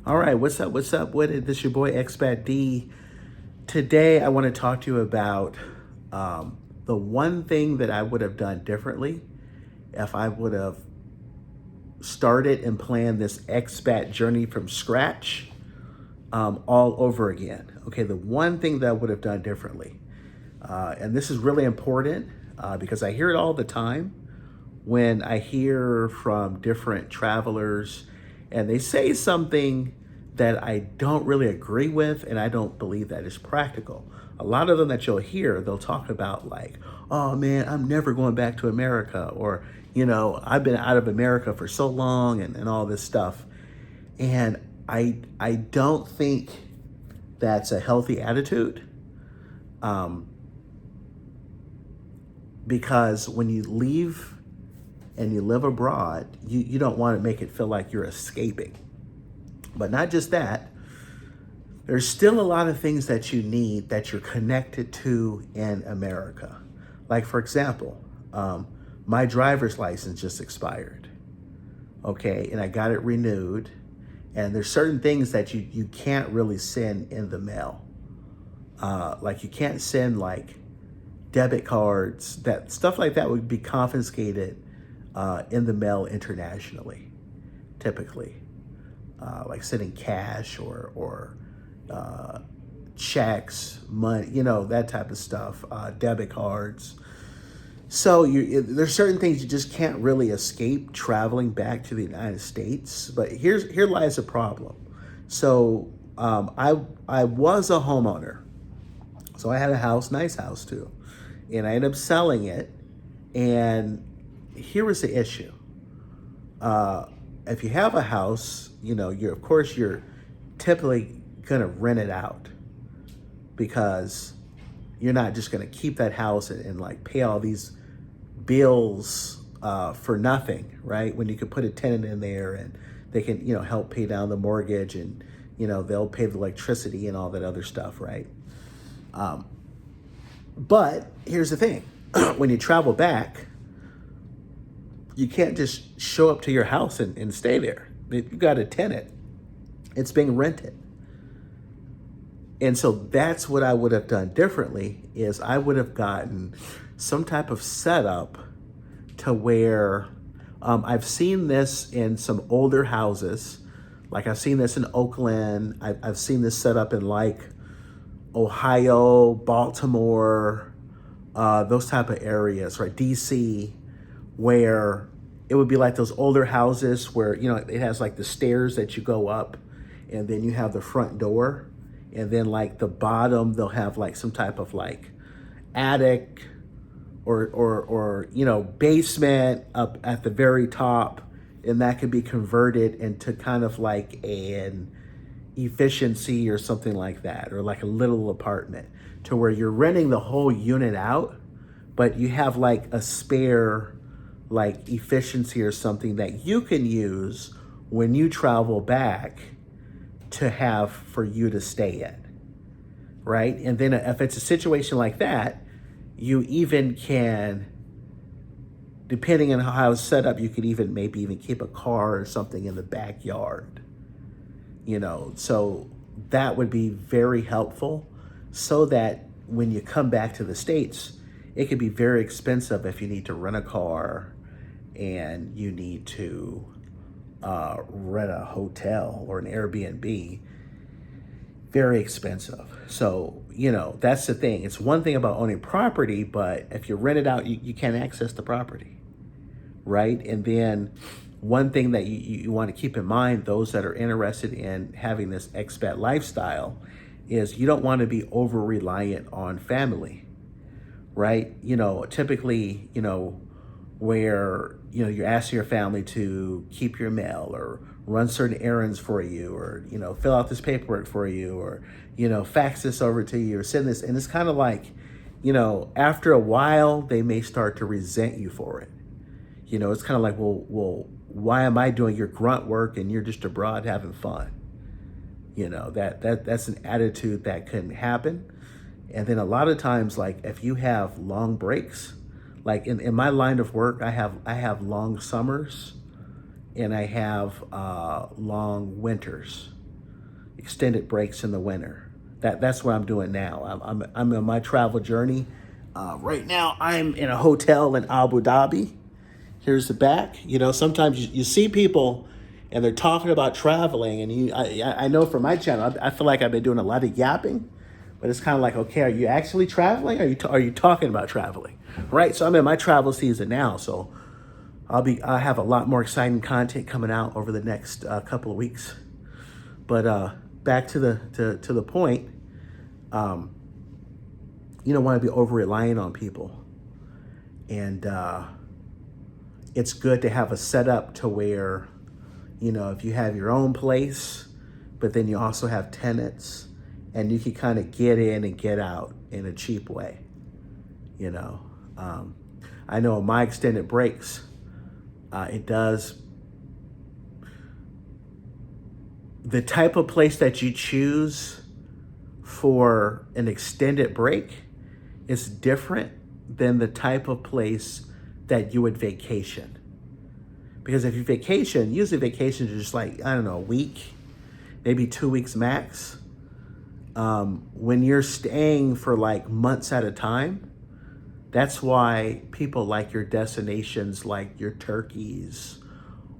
All right, what's up? What's up? What is this? Your boy Expat D. Today, I want to talk to you about the one thing that I would have done differently if I would have started and planned this expat journey from scratch all over again. Okay, the one thing that I would have done differently, and this is really important because I hear it all the time when I hear from different travelers and they say something that I don't really agree with and I don't believe that is practical. A lot of them that you'll hear, they'll talk about like, oh man, I'm never going back to America, or, I've been out of America for so long and all this stuff. And I don't think that's a healthy attitude, because when you leave and you live abroad, you don't want to make it feel like you're escaping. But not just that, there's still a lot of things that you need that you're connected to in America. Like, for example, my driver's license just expired, okay? And I got it renewed. And there's certain things that you can't really send in the mail. Like you can't send like debit cards, that stuff like that would be confiscated in the mail internationally, typically. Like sending cash or checks, money, that type of stuff, debit cards. So there's certain things you just can't really escape traveling back to the United States. But here lies a problem. So I was a homeowner, so I had a house, nice house too, and I ended up selling it. And here was the issue. If you have a house, you're typically gonna rent it out because you're not just gonna keep that house and like pay all these bills for nothing, right? When you could put a tenant in there and they can, help pay down the mortgage and, they'll pay the electricity and all that other stuff, right? But here's the thing. When you travel back, you can't just show up to your house and stay there. You got a tenant. It's being rented. And so that's what I would have done differently is I would have gotten some type of setup to where I've seen this in some older houses. Like I've seen this in Oakland. I've seen this set up in like Ohio, Baltimore, those type of areas, right? DC, where it would be like those older houses where, it has like the stairs that you go up and then you have the front door. And then like the bottom, they'll have like some type of like attic or basement up at the very top. And that could be converted into kind of like an efficiency or something like that, or like a little apartment to where you're renting the whole unit out, but you have like a spare like efficiency or something that you can use when you travel back to have for you to stay in, right? And then if it's a situation like that, you even can, depending on how it's set up, you could maybe even keep a car or something in the backyard, so that would be very helpful so that when you come back to the States, it could be very expensive if you need to rent a car and you need to rent a hotel or an Airbnb. Very expensive. So, that's the thing. It's one thing about owning property, but if you rent it out, you can't access the property, right? And then one thing that you want to keep in mind, those that are interested in having this expat lifestyle, is you don't want to be over reliant on family, right? Typically, where, you're asking your family to keep your mail or run certain errands for you or, fill out this paperwork for you or, fax this over to you or send this. And it's kind of like, after a while, they may start to resent you for it. It's kind of like, well, why am I doing your grunt work and you're just abroad having fun? That's an attitude that can happen. And then a lot of times, like if you have long breaks, like in my line of work, I have long summers and I have long winters. extended breaks in the winter. That's what I'm doing now. I'm on my travel journey. Right now, I'm in a hotel in Abu Dhabi. Here's the back. You know, sometimes you see people and they're talking about traveling, and I know from my channel, I feel like I've been doing a lot of yapping, but it's kind of like, okay, are you actually traveling? Are you talking about traveling, right? So I'm in my travel season now, so I have a lot more exciting content coming out over the next couple of weeks. But back to the point, you don't want to be over reliant on people, and it's good to have a setup to where, you know, if you have your own place, but then you also have tenants, and you can kind of get in and get out in a cheap way, you know. I know in my extended breaks, it does, the type of place that you choose for an extended break is different than the type of place that you would vacation. Because if you vacation, usually vacations are just like, I don't know, a week, maybe 2 weeks max. When you're staying for like months at a time, that's why people like your destinations, like your Turkeys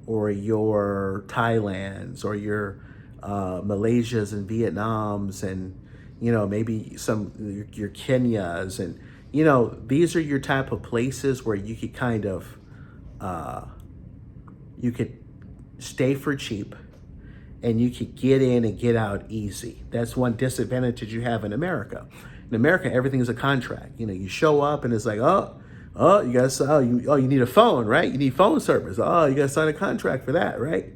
or your Thailands or your Malaysias and Vietnams, and, you know, maybe some your Kenyas, and, you know, these are your type of places where you could kind of you could stay for cheap, and you could get in and get out easy. That's one disadvantage you have in America. In America, everything is a contract. You know, you show up and it's like, you need a phone, right? You need phone service. Oh, you got to sign a contract for that, right?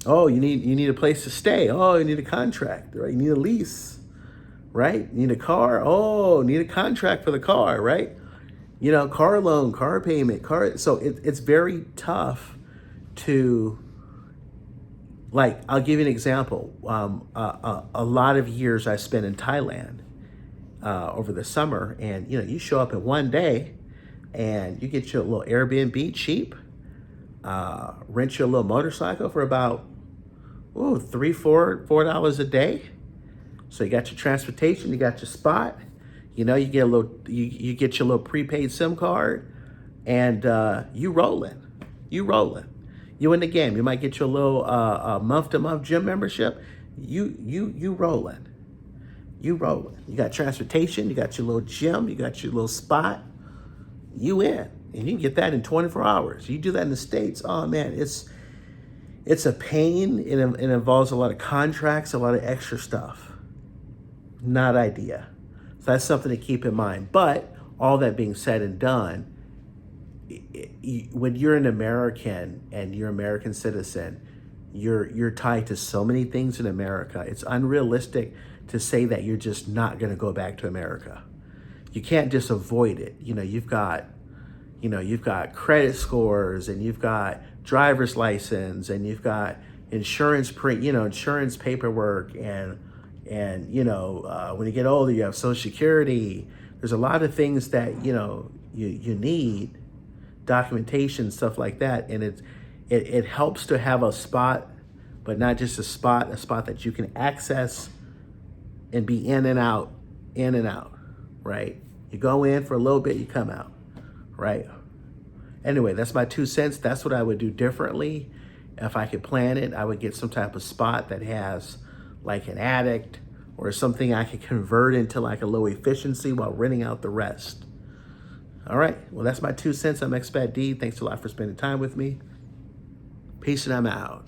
You need a place to stay. Oh, you need a contract, right? You need a lease, right? You need a car. Oh, you need a contract for the car, right? You know, car loan, car payment, So it's very tough to, like, I'll give you an example. A lot of years I spent in Thailand over the summer, and, you know, you show up in one day and you get your little Airbnb cheap, rent your little motorcycle for about $3-4 a day. So you got your transportation, you got your spot. You know, you get you get your little prepaid SIM card, and you rolling. You in the game. You might get your little month-to-month gym membership. You rolling. You got transportation. You got your little gym. You got your little spot. You in, and you can get that in 24 hours. You do that in the States. Oh man, it's a pain. It involves a lot of contracts, a lot of extra stuff. Not ideal. So that's something to keep in mind. But all that being said and done, when you're an American and you're an American citizen, you're tied to so many things in America. It's unrealistic to say that you're just not going to go back to America. You can't just avoid it. You know, you've got credit scores, and you've got driver's license, and you've got insurance paperwork, and you know, when you get older, you have Social Security. There's a lot of things that, you know, you need, documentation, stuff like that, and it helps to have a spot, but not just a spot that you can access and be in and out, right? You go in for a little bit, you come out, right? Anyway, that's my 2 cents. That's what I would do differently. If I could plan it, I would get some type of spot that has like an attic or something I could convert into like a low efficiency while renting out the rest. All right, well, that's my 2 cents. I'm Expat D. Thanks a lot for spending time with me. Peace, and I'm out.